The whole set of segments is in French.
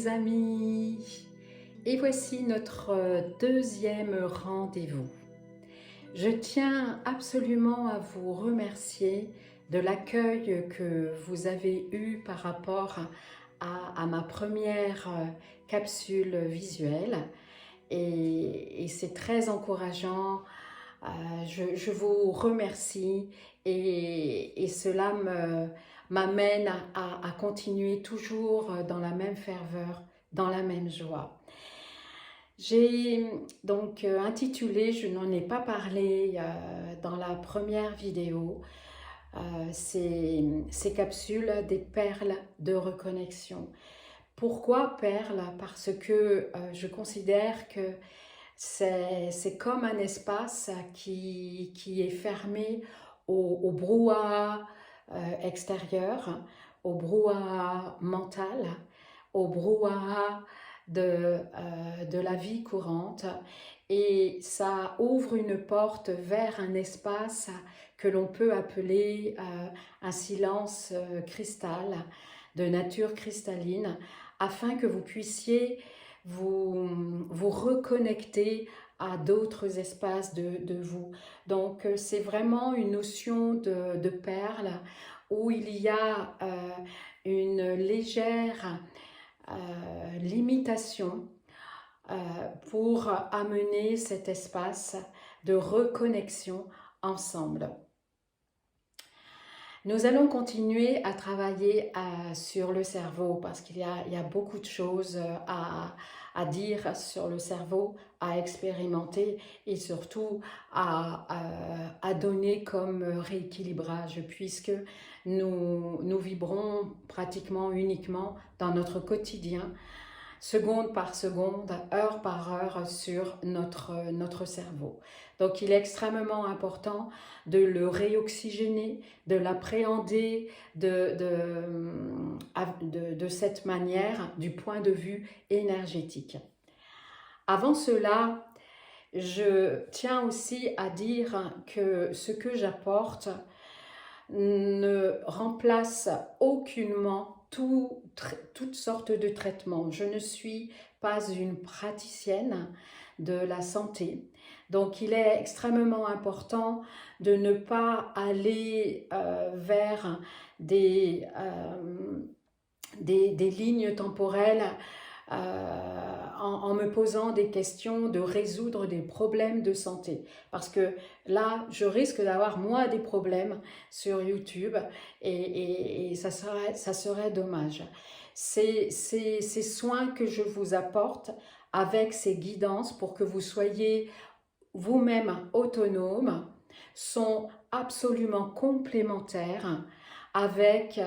mes amis, et voici notre deuxième rendez-vous. Je tiens absolument à vous remercier de l'accueil que vous avez eu par rapport à ma première capsule visuelle et c'est très encourageant. Je vous remercie et cela m'amène à continuer toujours dans la même ferveur, dans la même joie. J'ai donc intitulé, je n'en ai pas parlé dans la première vidéo, ces capsules des perles de reconnexion. Pourquoi perles? Parce que je considère que c'est comme un espace qui est fermé au brouhaha extérieur, au brouhaha mental, au brouhaha de la vie courante, et ça ouvre une porte vers un espace que l'on peut appeler un silence cristal, de nature cristalline, afin que vous puissiez vous reconnecter à d'autres espaces de vous. Donc c'est vraiment une notion de perle où il y a une légère limitation pour amener cet espace de reconnexion ensemble. Nous allons continuer à travailler sur le cerveau parce qu'il y a beaucoup de choses à dire sur le cerveau, à expérimenter et surtout à donner comme rééquilibrage, puisque nous vibrons pratiquement uniquement dans notre quotidien, seconde par seconde, heure par heure sur notre cerveau. Donc il est extrêmement important de le réoxygéner, de l'appréhender de cette manière du point de vue énergétique. Avant cela, je tiens aussi à dire que ce que j'apporte ne remplace aucunement toutes sortes de traitements. Je ne suis pas une praticienne de la santé. Donc il est extrêmement important de ne pas aller vers des lignes temporelles en me posant des questions de résoudre des problèmes de santé. Parce que là, je risque d'avoir moi des problèmes sur YouTube et ça serait dommage. Ces soins que je vous apporte avec ces guidances pour que vous soyez vous-même autonome sont absolument complémentaires avec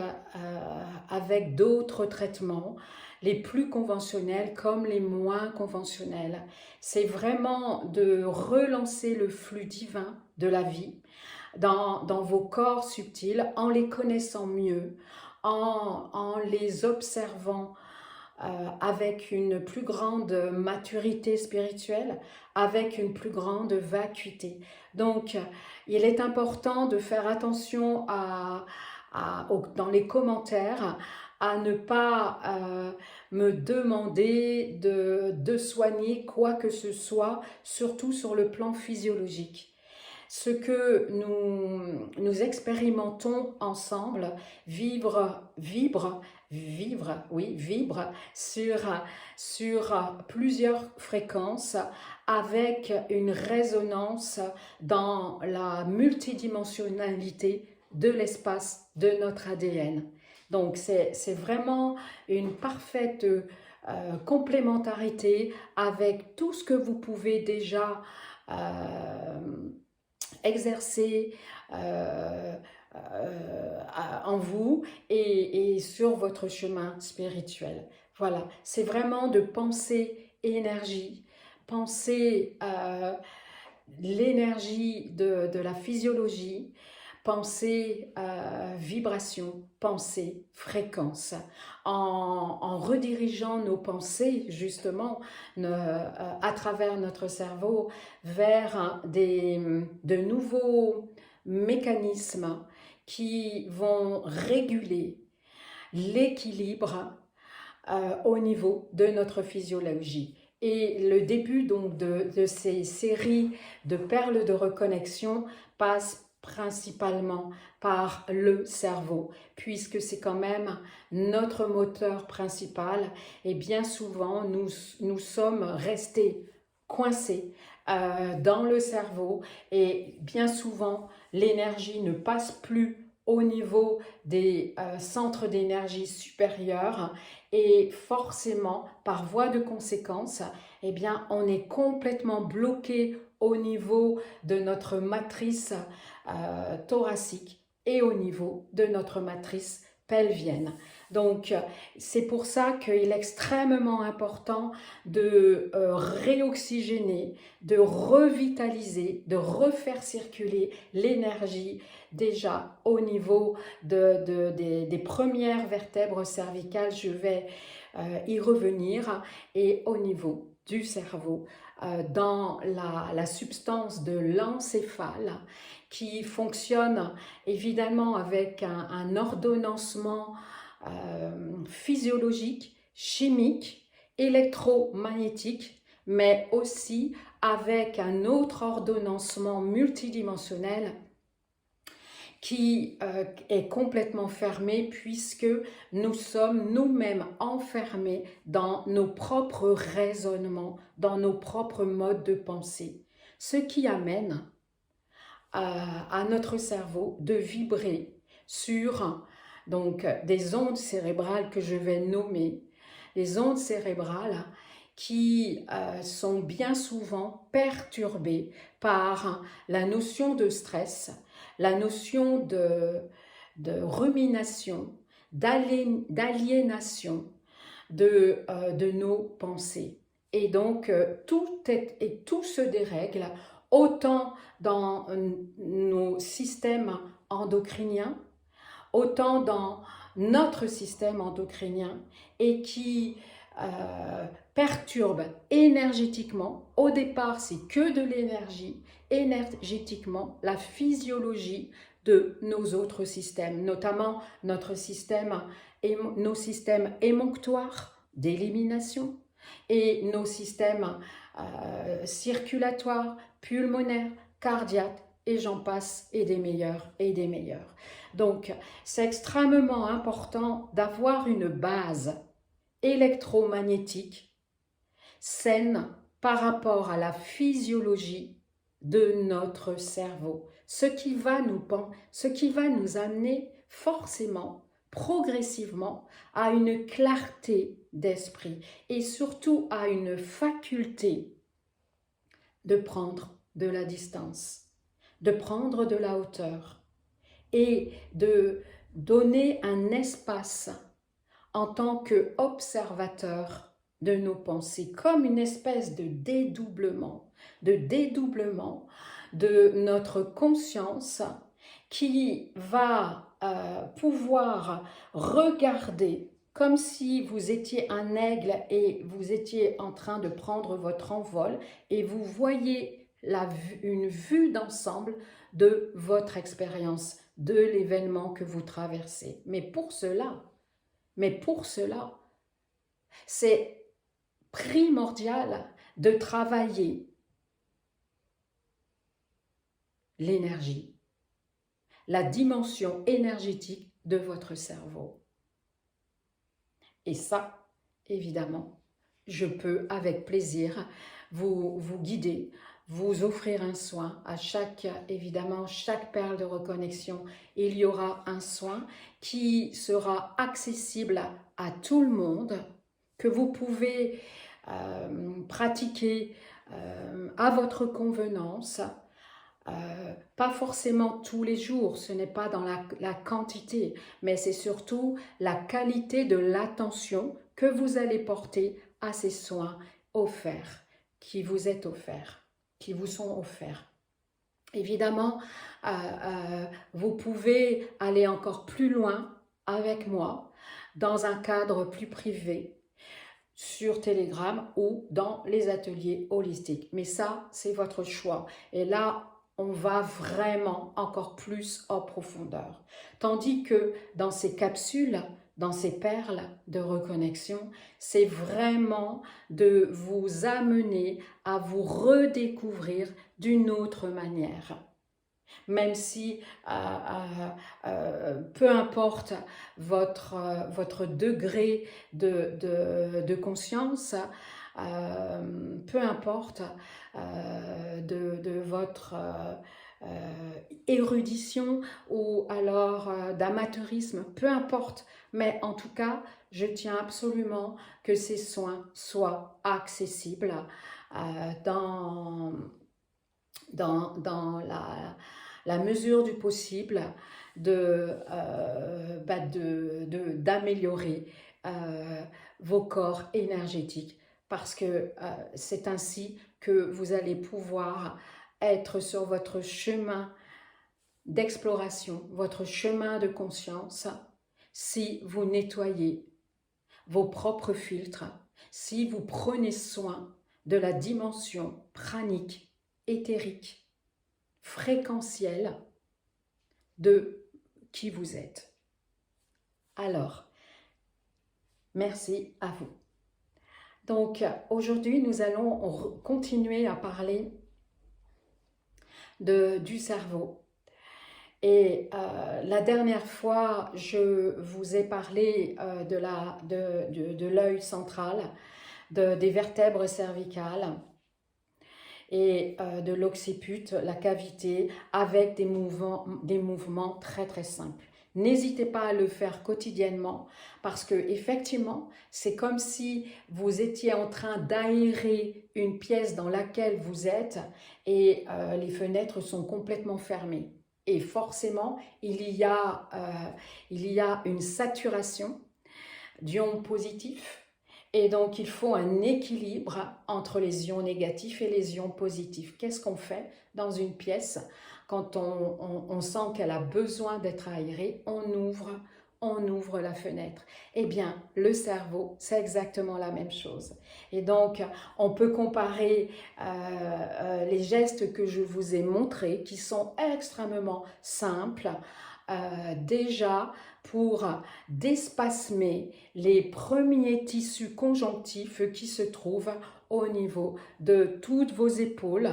d'autres traitements, les plus conventionnels comme les moins conventionnels. C'est vraiment de relancer le flux divin de la vie dans vos corps subtils en les connaissant mieux, en les observant avec une plus grande maturité spirituelle, avec une plus grande vacuité. Donc, il est important de faire attention dans les commentaires à ne pas me demander de soigner quoi que ce soit, surtout sur le plan physiologique. Ce que nous expérimentons ensemble vibre sur plusieurs fréquences avec une résonance dans la multidimensionnalité de l'espace de notre ADN. Donc c'est vraiment une parfaite complémentarité avec tout ce que vous pouvez déjà exercer en vous et sur votre chemin spirituel. Voilà, c'est vraiment de penser énergie, penser l'énergie de la physiologie, penser vibration, penser fréquence, en redirigeant nos pensées justement à travers notre cerveau vers de nouveaux mécanismes qui vont réguler l'équilibre au niveau de notre physiologie. Et le début donc de ces séries de perles de reconnexion passe principalement par le cerveau, puisque c'est quand même notre moteur principal et bien souvent nous sommes restés coincés dans le cerveau et bien souvent l'énergie ne passe plus au niveau des centres d'énergie supérieurs et forcément, par voie de conséquence, eh bien, on est complètement bloqué au niveau de notre matrice thoracique et au niveau de notre matrice pelvienne. Donc, c'est pour ça qu'il est extrêmement important de réoxygéner, de revitaliser, de refaire circuler l'énergie déjà au niveau des premières vertèbres cervicales. Je vais y revenir, et au niveau du cerveau, dans la substance de l'encéphale qui fonctionne évidemment avec un ordonnancement physiologique, chimique, électromagnétique, mais aussi avec un autre ordonnancement multidimensionnel qui est complètement fermé, puisque nous sommes nous-mêmes enfermés dans nos propres raisonnements, dans nos propres modes de pensée, ce qui amène à notre cerveau de vibrer sur donc des ondes cérébrales que je vais nommer, les ondes cérébrales qui sont bien souvent perturbées par la notion de stress, la notion de rumination, d'aliénation de nos pensées. Et donc, tout se dérègle, autant dans nos systèmes endocriniens, autant dans notre système endocrinien, et qui perturbe énergétiquement. Au départ, c'est que de l'énergie, énergétiquement, la physiologie de nos autres systèmes, notamment nos systèmes émonctoires d'élimination et nos systèmes circulatoires, pulmonaires, cardiaques, et j'en passe, et des meilleurs et des meilleurs. Donc, c'est extrêmement important d'avoir une base électromagnétique saine par rapport à la physiologie de notre cerveau, ce qui va nous amener forcément, progressivement, à une clarté d'esprit et surtout à une faculté de prendre de la distance, de prendre de la hauteur et de donner un espace en tant qu'observateur de nos pensées, comme une espèce de dédoublement de notre conscience qui va pouvoir regarder comme si vous étiez un aigle et vous étiez en train de prendre votre envol et vous voyez une vue d'ensemble de votre expérience, de l'événement que vous traversez. Mais pour cela, c'est primordial de travailler l'énergie, la dimension énergétique de votre cerveau. Et ça, évidemment, je peux avec plaisir vous guider, vous offrir un soin. À chaque perle de reconnexion, il y aura un soin qui sera accessible à tout le monde, que vous pouvez pratiquer à votre convenance, pas forcément tous les jours, ce n'est pas dans la quantité, mais c'est surtout la qualité de l'attention que vous allez porter à ces soins offerts, qui vous sont offerts. Évidemment, vous pouvez aller encore plus loin avec moi, dans un cadre plus privé, sur Telegram ou dans les ateliers holistiques. Mais ça, c'est votre choix. Et là, on va vraiment encore plus en profondeur. Tandis que dans ces capsules dans ces perles de reconnexion, c'est vraiment de vous amener à vous redécouvrir d'une autre manière. Même si, peu importe votre degré de conscience, peu importe de votre érudition ou alors d'amateurisme, peu importe. Mais en tout cas, je tiens absolument que ces soins soient accessibles dans, dans la mesure du possible d'améliorer vos corps énergétiques parce que c'est ainsi que vous allez pouvoir être sur votre chemin d'exploration, votre chemin de conscience, si vous nettoyez vos propres filtres, si vous prenez soin de la dimension pranique, éthérique, fréquentielle de qui vous êtes. Alors, merci à vous. Donc, aujourd'hui, nous allons continuer à parler du cerveau. Et la dernière fois, je vous ai parlé de l'œil central, des vertèbres cervicales et de l'occiput, la cavité, avec des mouvements très très simples. N'hésitez pas à le faire quotidiennement parce que effectivement, c'est comme si vous étiez en train d'aérer une pièce dans laquelle vous êtes et les fenêtres sont complètement fermées. Et forcément, il y a une saturation d'ions positifs. Et donc, il faut un équilibre entre les ions négatifs et les ions positifs. Qu'est-ce qu'on fait dans une pièce quand on sent qu'elle a besoin d'être aérée? On ouvre la fenêtre. Eh bien, le cerveau, c'est exactement la même chose. Et donc, on peut comparer les gestes que je vous ai montrés, qui sont extrêmement simples, déjà pour d'espasmer les premiers tissus conjonctifs qui se trouvent au niveau de toutes vos épaules,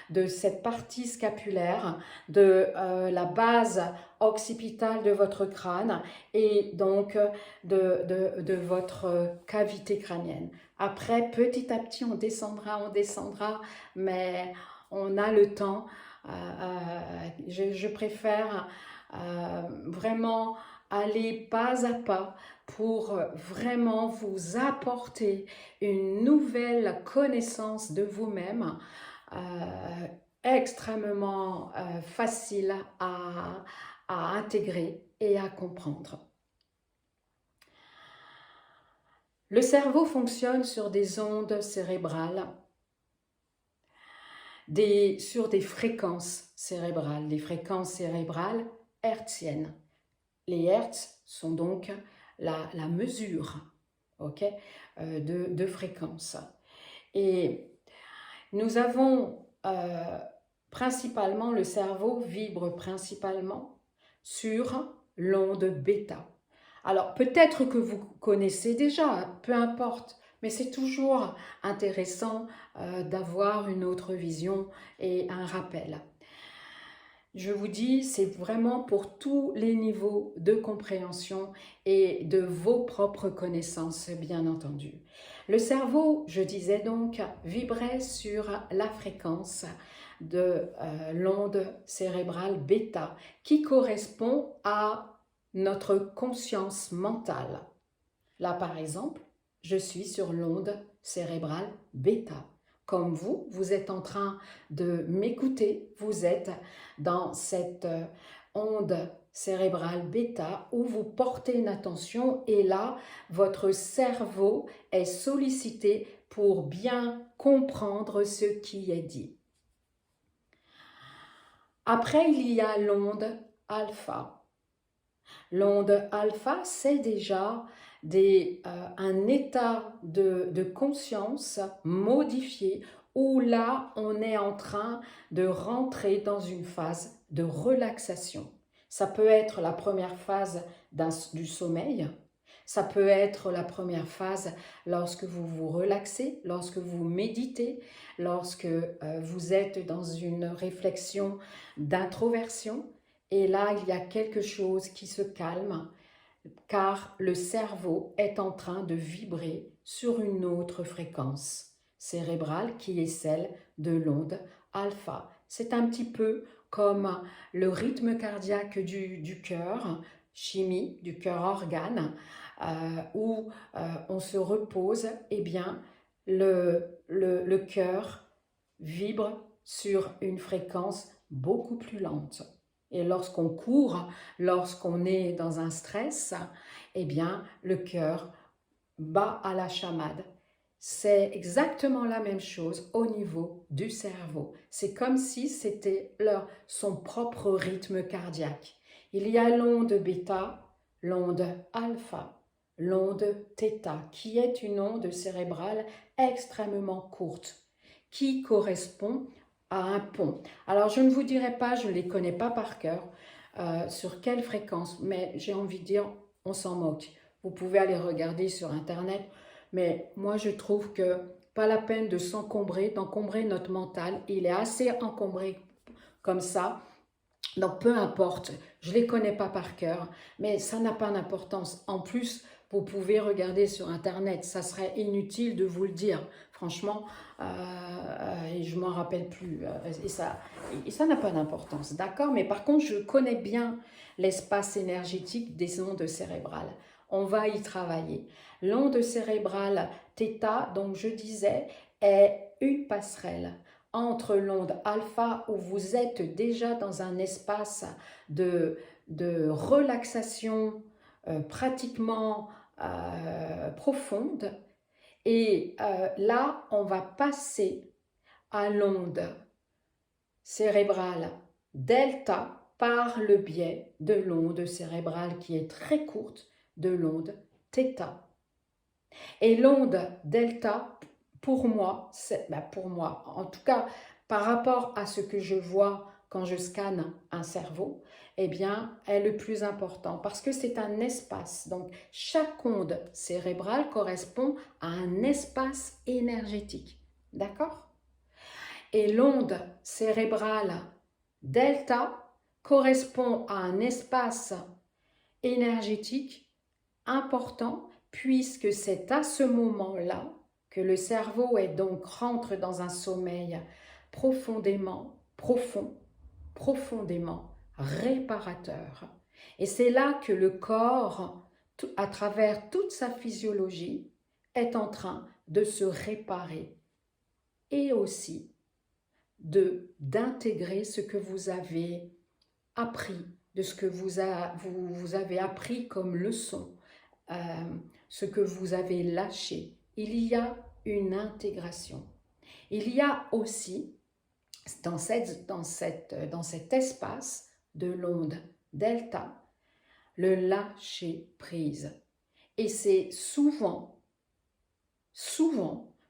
de cette partie scapulaire, de la base occipitale de votre crâne et donc de votre cavité crânienne. Après, petit à petit, on descendra, mais on a le temps. Je préfère vraiment aller pas à pas pour vraiment vous apporter une nouvelle connaissance de vous-même extrêmement facile à intégrer et à comprendre. Le cerveau fonctionne sur des ondes cérébrales, sur des fréquences cérébrales hertziennes. Les hertz sont donc la mesure, okay, de fréquence. Et nous avons principalement, le cerveau vibre principalement sur l'onde bêta. Alors peut-être que vous connaissez déjà, peu importe, mais c'est toujours intéressant d'avoir une autre vision et un rappel. Je vous dis, c'est vraiment pour tous les niveaux de compréhension et de vos propres connaissances, bien entendu. Le cerveau, je disais donc, vibrait sur la fréquence de l'onde cérébrale bêta qui correspond à notre conscience mentale. Là, par exemple, je suis sur l'onde cérébrale bêta. Comme vous êtes en train de m'écouter, vous êtes dans cette onde cérébrale bêta où vous portez une attention et là, votre cerveau est sollicité pour bien comprendre ce qui est dit. Après, il y a l'onde alpha. L'onde alpha, c'est déjà un état de conscience modifié où là, on est en train de rentrer dans une phase de relaxation. Ça peut être la première phase du sommeil, Ça peut être la première phase lorsque vous vous relaxez, lorsque vous méditez, lorsque vous êtes dans une réflexion d'introversion. Et là, il y a quelque chose qui se calme, car le cerveau est en train de vibrer sur une autre fréquence cérébrale qui est celle de l'onde alpha. C'est un petit peu comme le rythme cardiaque du cœur, chimie, du cœur organe, où on se repose, eh bien, le cœur vibre sur une fréquence beaucoup plus lente. Et lorsqu'on court, lorsqu'on est dans un stress, eh bien, le cœur bat à la chamade. C'est exactement la même chose au niveau du cerveau. C'est comme si c'était son propre rythme cardiaque. Il y a l'onde bêta, l'onde alpha, l'onde θ, qui est une onde cérébrale extrêmement courte, qui correspond à un pont. Alors, je ne vous dirai pas, je ne les connais pas par cœur, sur quelle fréquence, mais j'ai envie de dire, on s'en moque. Vous pouvez aller regarder sur Internet, mais moi, je trouve que pas la peine de s'encombrer, d'encombrer notre mental. Il est assez encombré comme ça. Donc, peu importe, je ne les connais pas par cœur, mais ça n'a pas d'importance. En plus, vous pouvez regarder sur Internet, ça serait inutile de vous le dire. Franchement, et je ne m'en rappelle plus. Et ça n'a pas d'importance, d'accord? Mais par contre, je connais bien l'espace énergétique des ondes cérébrales. On va y travailler. L'onde cérébrale θ, donc je disais, est une passerelle entre l'onde alpha où vous êtes déjà dans un espace de relaxation pratiquement profonde. Et là, on va passer à l'onde cérébrale delta par le biais de l'onde cérébrale qui est très courte de l'onde θ. Et l'onde delta, pour moi, en tout cas, par rapport à ce que je vois quand je scanne un cerveau, eh bien, est le plus important parce que c'est un espace. Donc, chaque onde cérébrale correspond à un espace énergétique. D'accord? Et l'onde cérébrale delta correspond à un espace énergétique important puisque c'est à ce moment-là que le cerveau rentre dans un sommeil profond, profondément réparateur. Et c'est là que le corps, à travers toute sa physiologie, est en train de se réparer et aussi d'intégrer ce que vous avez appris, de ce que vous avez appris comme leçon, ce que vous avez lâché. Il y a une intégration. Il y a aussi, dans cet espace de l'onde delta, le lâcher prise. Et c'est souvent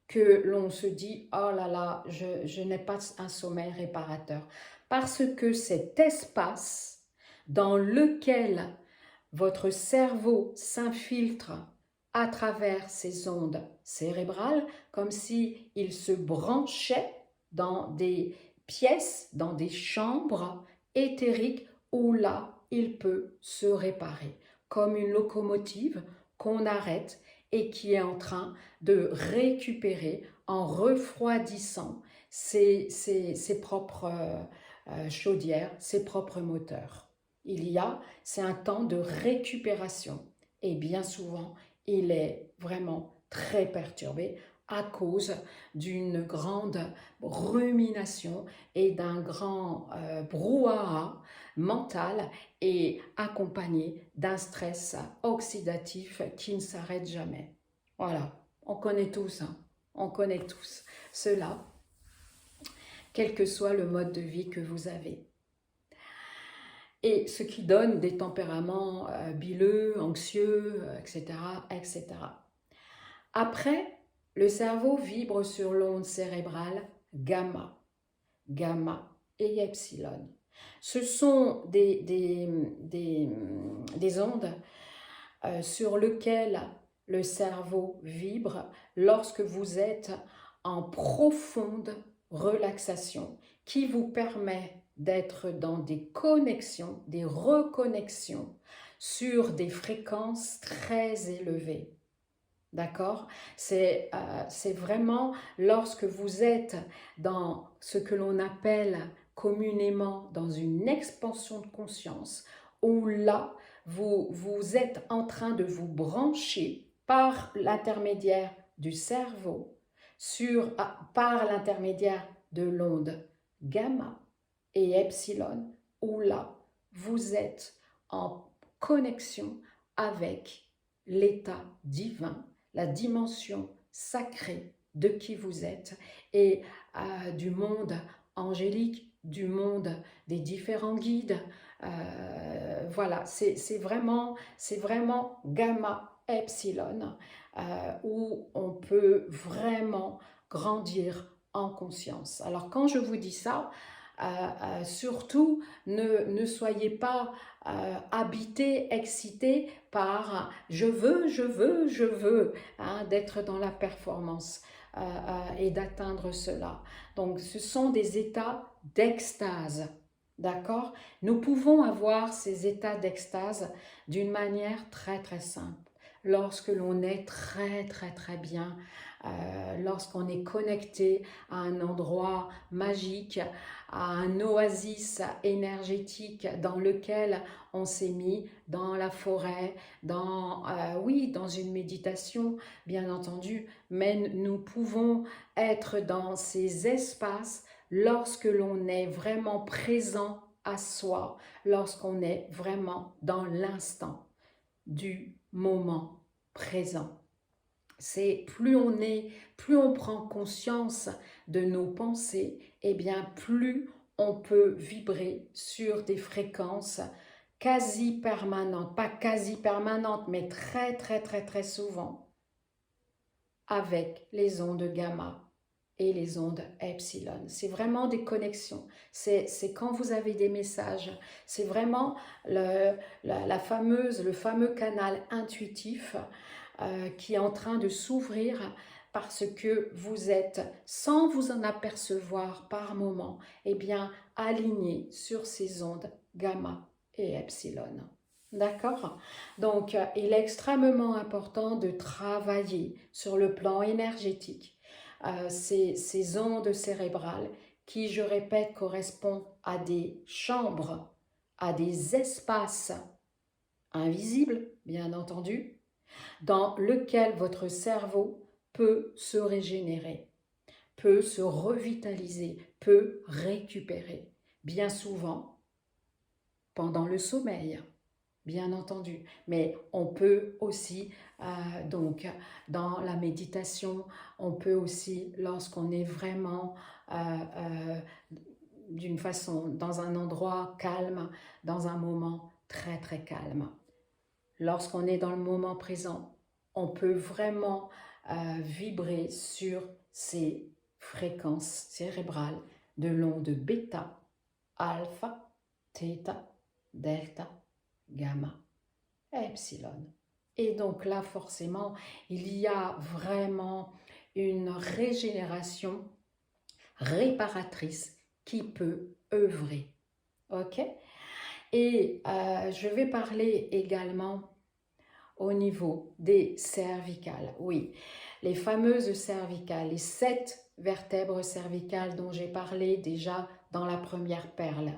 que l'on se dit « Oh là là, je n'ai pas un sommeil réparateur ». Parce que cet espace dans lequel votre cerveau s'infiltre à travers ces ondes cérébrales, comme s'il se branchait dans des pièces, dans des chambres éthériques où là, il peut se réparer, comme une locomotive qu'on arrête et qui est en train de récupérer en refroidissant ses propres chaudières, ses propres moteurs. C'est un temps de récupération et bien souvent, il est vraiment très perturbé à cause d'une grande rumination et d'un grand brouhaha mental et accompagné d'un stress oxydatif qui ne s'arrête jamais. Voilà, on connaît tous, hein, on connaît tous cela, quel que soit le mode de vie que vous avez. Et ce qui donne des tempéraments bileux, anxieux, etc., etc. Après, le cerveau vibre sur l'onde cérébrale gamma, gamma et epsilon. Ce sont des ondes sur lequel le cerveau vibre lorsque vous êtes en profonde relaxation, qui vous permet d'être dans des connexions, des reconnexions sur des fréquences très élevées. D'accord? C'est vraiment lorsque vous êtes dans ce que l'on appelle communément dans une expansion de conscience, où là, vous êtes en train de vous brancher par l'intermédiaire du cerveau, par l'intermédiaire de l'onde gamma et epsilon, où là, vous êtes en connexion avec l'état divin, la dimension sacrée de qui vous êtes et du monde angélique, du monde des différents guides. Voilà, c'est vraiment gamma epsilon où on peut vraiment grandir en conscience. Alors quand je vous dis ça, surtout ne soyez pas habité, excité par je veux, hein, d'être dans la performance et d'atteindre cela. Donc ce sont des états d'extase. D'accord? Nous pouvons avoir ces états d'extase d'une manière très très simple. Lorsque l'on est très bien, lorsqu'on est connecté à un endroit magique, à un oasis énergétique dans lequel on s'est mis dans la forêt, oui, dans une méditation, bien entendu, mais nous pouvons être dans ces espaces lorsque l'on est vraiment présent à soi, lorsqu'on est vraiment dans l'instant du moment présent. C'est plus on prend conscience de nos pensées, et bien plus on peut vibrer sur des fréquences quasi permanentes, pas quasi permanentes, mais très souvent avec les ondes gamma et les ondes epsilon. C'est vraiment des connexions. C'est quand vous avez des messages. C'est vraiment le fameux canal intuitif qui est en train de s'ouvrir parce que vous êtes, sans vous en apercevoir par moment, eh bien, aligné sur ces ondes gamma et epsilon. D'accord? Donc, il est extrêmement important de travailler sur le plan énergétique ces ondes cérébrales qui, je répète, correspondent à des chambres, à des espaces invisibles, bien entendu, dans lequel votre cerveau peut se régénérer, peut se revitaliser, peut récupérer, bien souvent pendant le sommeil, bien entendu, mais on peut aussi, donc, dans la méditation, on peut aussi, lorsqu'on est vraiment d'une façon, dans un endroit calme, dans un moment très calme. Lorsqu'on est dans le moment présent, on peut vraiment vibrer sur ces fréquences cérébrales de l'onde bêta, alpha, theta, delta, gamma, epsilon. Et donc là, forcément, il y a vraiment une régénération réparatrice qui peut œuvrer. Ok? Et je vais parler également au niveau des cervicales. Oui, les fameuses cervicales, les 7 vertèbres cervicales dont j'ai parlé déjà dans la première perle.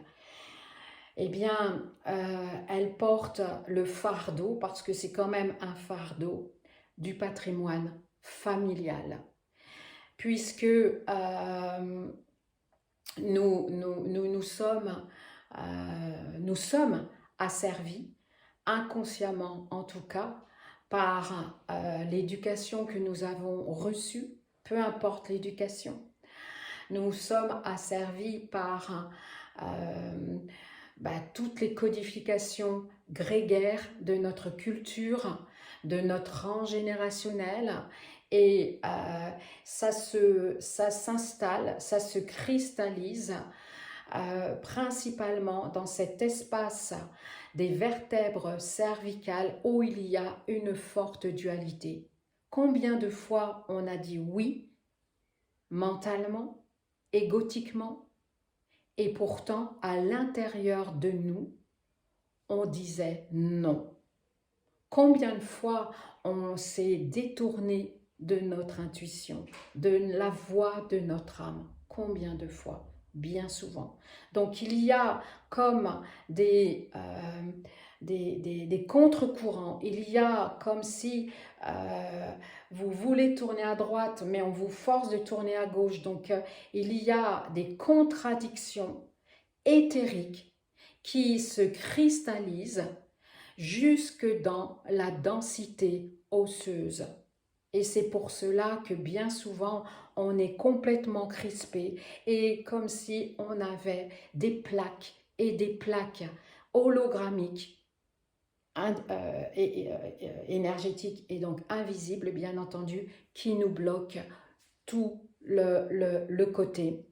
Eh bien, elles portent le fardeau, parce que c'est quand même un fardeau, du patrimoine familial. Puisque nous sommes asservis, inconsciemment en tout cas, par l'éducation que nous avons reçue, peu importe l'éducation. Nous sommes asservis par toutes les codifications grégaires de notre culture, de notre rang générationnel, et ça s'installe, ça se cristallise principalement dans cet espace des vertèbres cervicales où il y a une forte dualité. Combien de fois on a dit oui mentalement, égotiquement, et pourtant à l'intérieur de nous, on disait non. Combien de fois on s'est détourné de notre intuition, de la voix de notre âme? Combien de fois? Bien souvent. Donc il y a comme des contre-courants. Il y a comme si vous voulez tourner à droite, mais on vous force de tourner à gauche. Donc il y a des contradictions éthériques qui se cristallisent jusque dans la densité osseuse. Et c'est pour cela que bien souvent, on est complètement crispé et comme si on avait des plaques et des plaques hologrammiques, énergétiques et donc invisibles, bien entendu, qui nous bloquent tout le côté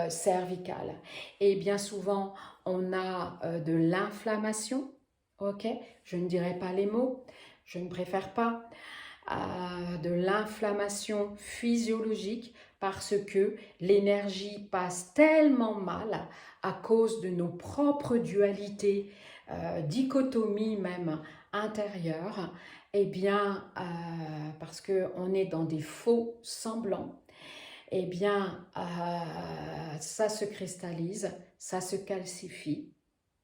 cervical. Et bien souvent, on a de l'inflammation, ok? Je ne dirai pas les mots, je ne préfère pas. De l'inflammation physiologique parce que l'énergie passe tellement mal à cause de nos propres dualités, dichotomies même intérieures, eh bien, parce qu'on est dans des faux semblants, eh bien, ça se cristallise, ça se calcifie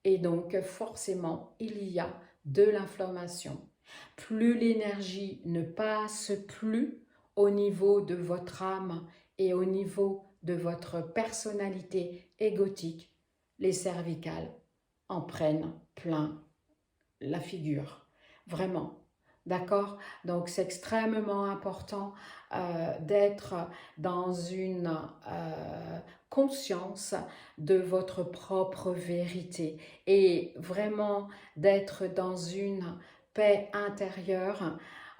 et donc forcément, il y a de l'inflammation. Plus l'énergie ne passe plus au niveau de votre âme et au niveau de votre personnalité égotique, les cervicales en prennent plein la figure. Vraiment. D'accord? Donc, c'est extrêmement important d'être dans une conscience de votre propre vérité et vraiment d'être dans une paix intérieure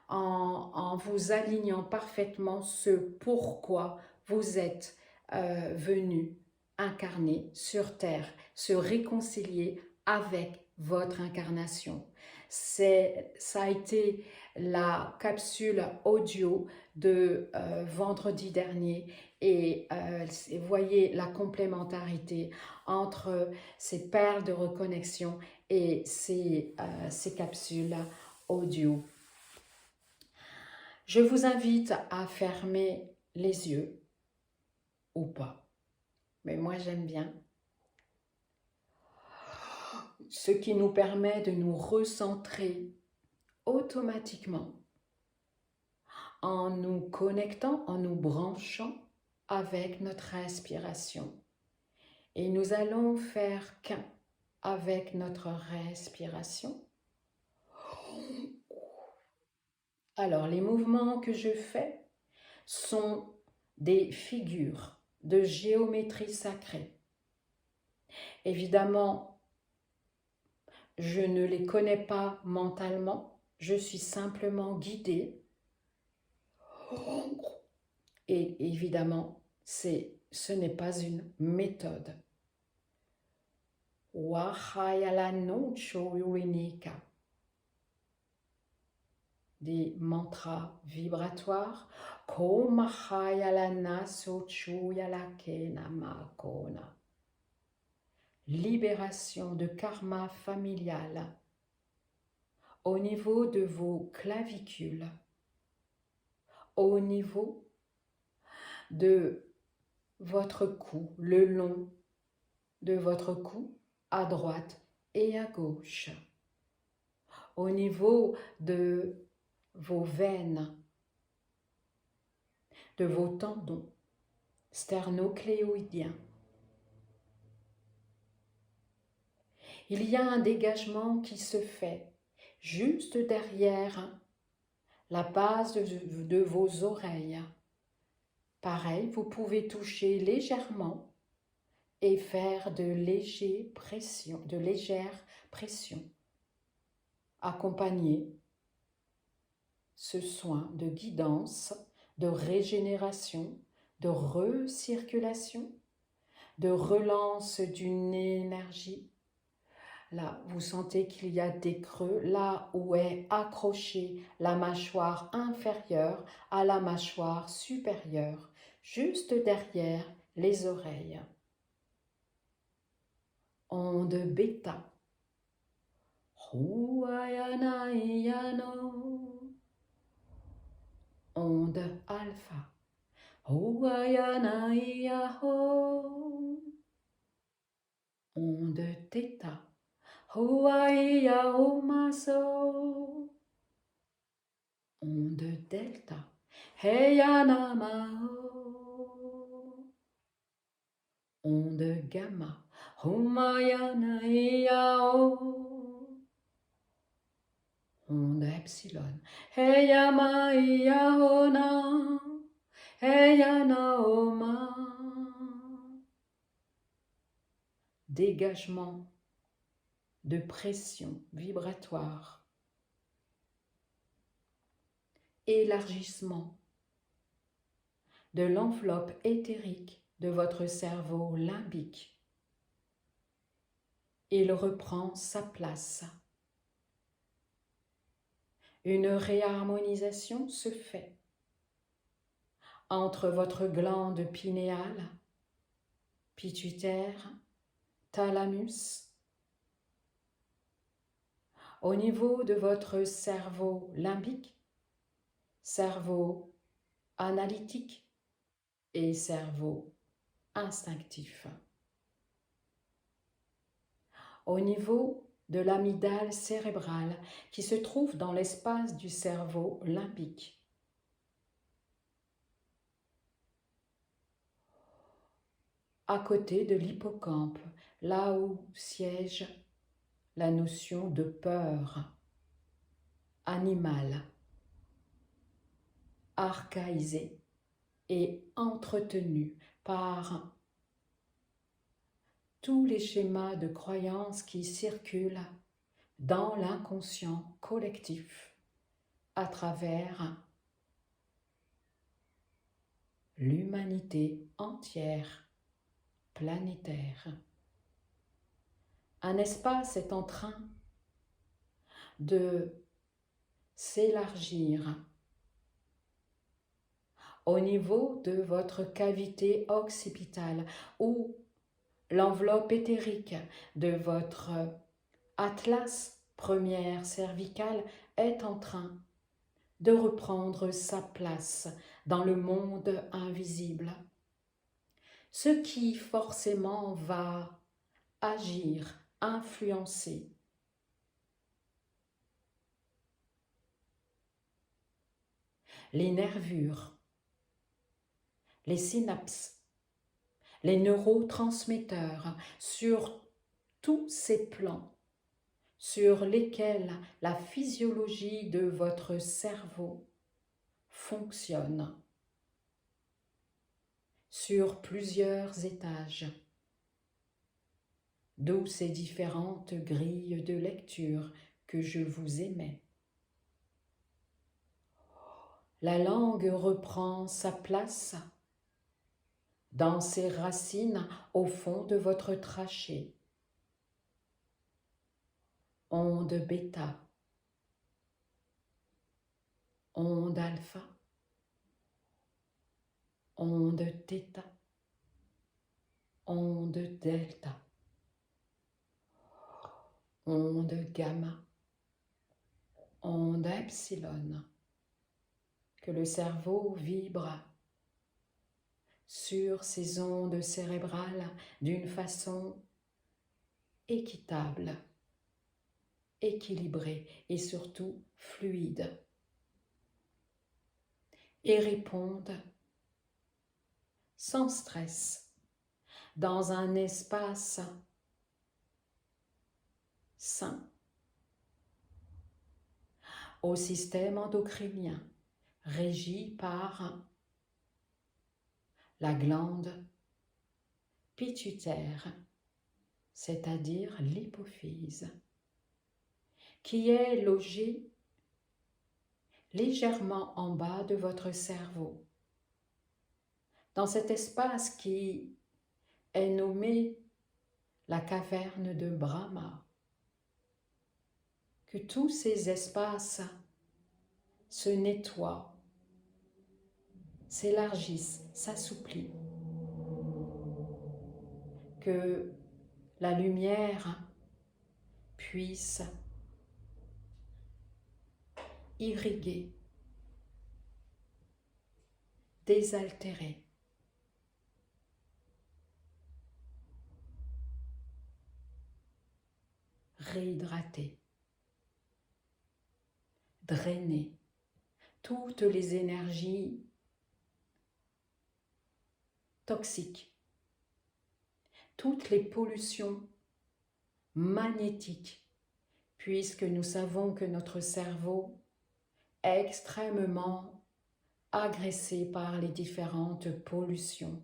en vous alignant parfaitement ce pourquoi vous êtes venu incarner sur Terre, se réconcilier avec votre incarnation. Ça a été la capsule audio de vendredi dernier et voyez la complémentarité entre ces perles de reconnexion et ces capsules audio. Je vous invite à fermer les yeux ou pas, mais moi j'aime bien. Ce qui nous permet de nous recentrer automatiquement en nous connectant, en nous branchant avec notre respiration. Et nous allons faire qu'un avec notre respiration. Alors, les mouvements que je fais sont des figures de géométrie sacrée. Évidemment, je ne les connais pas mentalement, je suis simplement guidée. Et évidemment, ce n'est pas une méthode. Des mantras vibratoires. Libération de karma familial au niveau de vos clavicules, au niveau de votre cou, le long de votre cou à droite et à gauche, au niveau de vos veines, de vos tendons sternocléoïdiens. Il y a un dégagement qui se fait juste derrière la base de vos oreilles. Pareil, vous pouvez toucher légèrement et faire de légères pressions. Accompagner ce soin de guidance, de régénération, de recirculation de relance d'une énergie. Là, vous sentez qu'il y a des creux, là où est accrochée la mâchoire inférieure à la mâchoire supérieure, juste derrière les oreilles. Onde bêta. Onde alpha. Onde theta. Onde delta. Onde gamma. Onde epsilon. Dégagement de pression vibratoire. Élargissement de l'enveloppe éthérique de votre cerveau limbique. Il reprend sa place. Une réharmonisation se fait entre votre glande pinéale, pituitaire, thalamus, au niveau de votre cerveau limbique, cerveau analytique et cerveau instinctif. Au niveau de l'amygdale cérébrale qui se trouve dans l'espace du cerveau limbique. À côté de l'hippocampe, là où siège la notion de peur animale, archaïsée et entretenue par tous les schémas de croyances qui circulent dans l'inconscient collectif à travers l'humanité entière, planétaire. Un espace est en train de s'élargir au niveau de votre cavité occipitale où l'enveloppe éthérique de votre atlas première cervicale est en train de reprendre sa place dans le monde invisible. Ce qui forcément va agir, influencer les nervures, les synapses, les neurotransmetteurs sur tous ces plans sur lesquels la physiologie de votre cerveau fonctionne sur plusieurs étages, d'où ces différentes grilles de lecture que je vous émets. La langue reprend sa place dans ses racines au fond de votre trachée. Onde bêta, onde alpha, onde theta, onde delta, onde gamma, onde epsilon. Que le cerveau vibre sur ces ondes cérébrales d'une façon équitable, équilibrée et surtout fluide. Et répondent sans stress dans un espace sain au système endocrinien régi par la glande pituitaire, c'est-à-dire l'hypophyse, qui est logée légèrement en bas de votre cerveau, dans cet espace qui est nommée la caverne de Brahma. Que tous ces espaces se nettoient, s'élargissent, s'assouplissent. Que la lumière puisse irriguer, désaltérer, réhydrater, drainer toutes les énergies toxiques, toutes les pollutions magnétiques, puisque nous savons que notre cerveau est extrêmement agressé par les différentes pollutions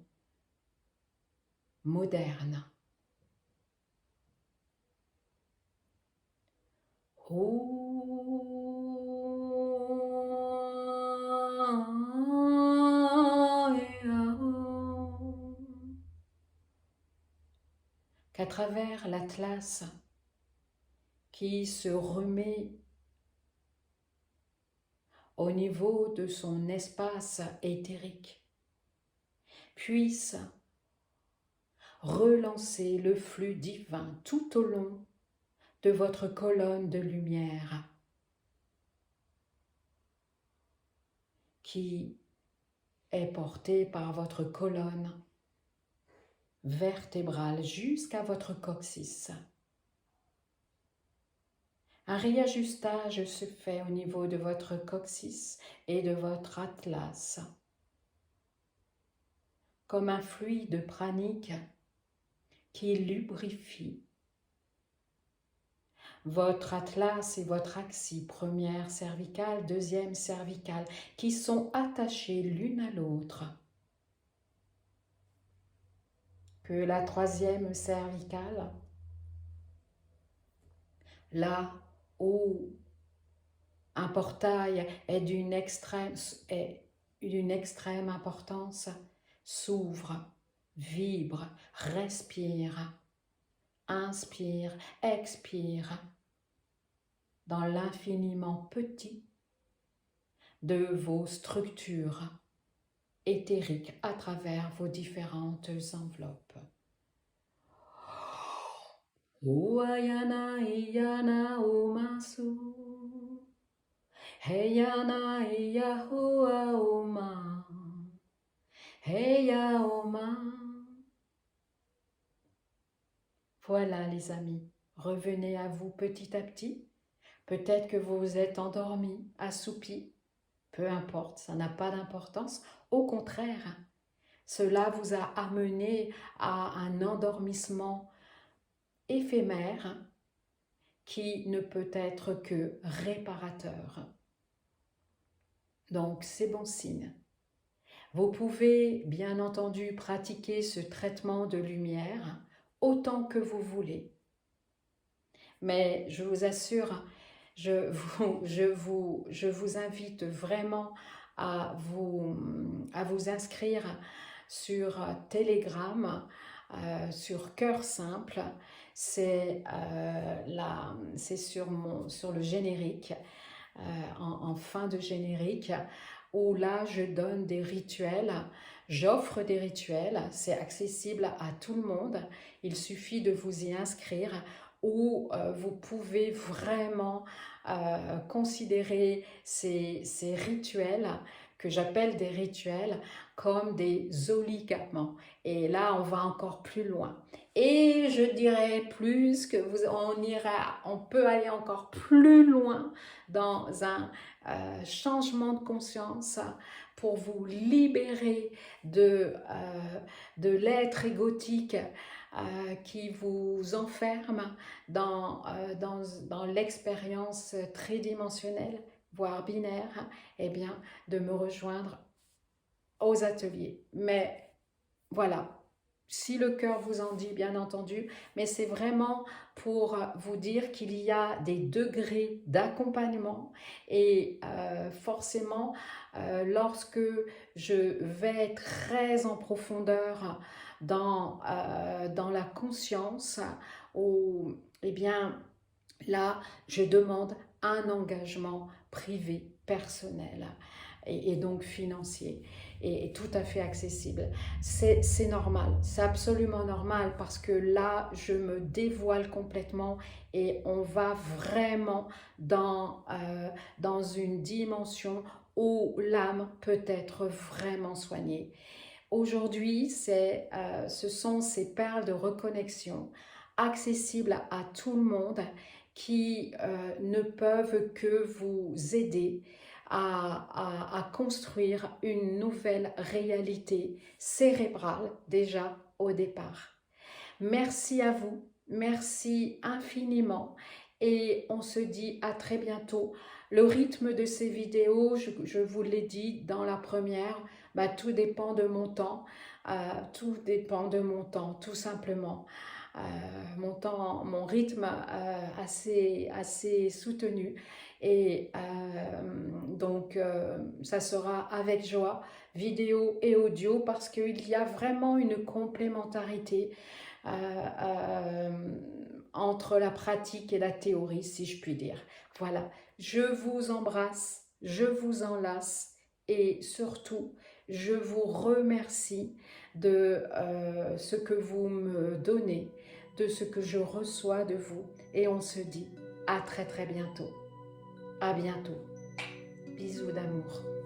modernes. Qu'à travers l'Atlas qui se remet au niveau de son espace éthérique, puisse relancer le flux divin tout au long de votre colonne de lumière qui est portée par votre colonne vertébrale jusqu'à votre coccyx. Un réajustage se fait au niveau de votre coccyx et de votre atlas, comme un fluide pranique qui lubrifie votre atlas et votre axille, première cervicale, deuxième cervicale, qui sont attachées l'une à l'autre. Que la troisième cervicale, là où un portail est d'une extrême importance, s'ouvre, vibre, respire, inspire, expire dans l'infiniment petit de vos structures éthériques à travers vos différentes enveloppes. Oyana iyana omasu, heyana iyahoa oma, heya oma. Voilà les amis, revenez à vous petit à petit. Peut-être que vous vous êtes endormis, assoupis, peu importe, ça n'a pas d'importance. Au contraire, cela vous a amené à un endormissement éphémère qui ne peut être que réparateur. Donc, c'est bon signe. Vous pouvez bien entendu pratiquer ce traitement de lumière autant que vous voulez. Mais je vous assure, je vous invite vraiment à vous inscrire sur Telegram, sur Cœur Simple. C'est sur le générique, en fin de générique, où là je donne des rituels, j'offre des rituels, c'est accessible à tout le monde, il suffit de vous y inscrire, où vous pouvez vraiment considérer ces rituels, que j'appelle des rituels, comme des oligaments. Et là, on va encore plus loin. Et je dirais plus que on peut aller encore plus loin dans un changement de conscience pour vous libérer de l'être égotique qui vous enferme dans l'expérience tridimensionnelle, voire binaire, eh bien, de me rejoindre aux ateliers. Mais voilà, si le cœur vous en dit, bien entendu, mais c'est vraiment pour vous dire qu'il y a des degrés d'accompagnement et forcément, lorsque je vais très en profondeur dans la conscience, ou, eh bien, là, je demande un engagement privé, personnel et donc financier et tout à fait accessible. C'est normal, c'est absolument normal parce que là, je me dévoile complètement et on va vraiment dans une dimension où l'âme peut être vraiment soignée. Aujourd'hui, ce sont ces perles de reconnexion accessibles à tout le monde qui ne peuvent que vous aider à construire une nouvelle réalité cérébrale déjà au départ. Merci à vous, merci infiniment et on se dit à très bientôt. Le rythme de ces vidéos, je vous l'ai dit dans la première, bah, tout dépend de mon temps, tout dépend de mon temps, tout simplement. Mon rythme assez soutenu et donc ça sera avec joie, vidéo et audio parce qu'il y a vraiment une complémentarité euh, entre la pratique et la théorie, si je puis dire. Voilà, je vous embrasse, je vous enlace et surtout, je vous remercie de ce que vous me donnez, de ce que je reçois de vous. Et on se dit à très très bientôt. À bientôt. Bisous d'amour.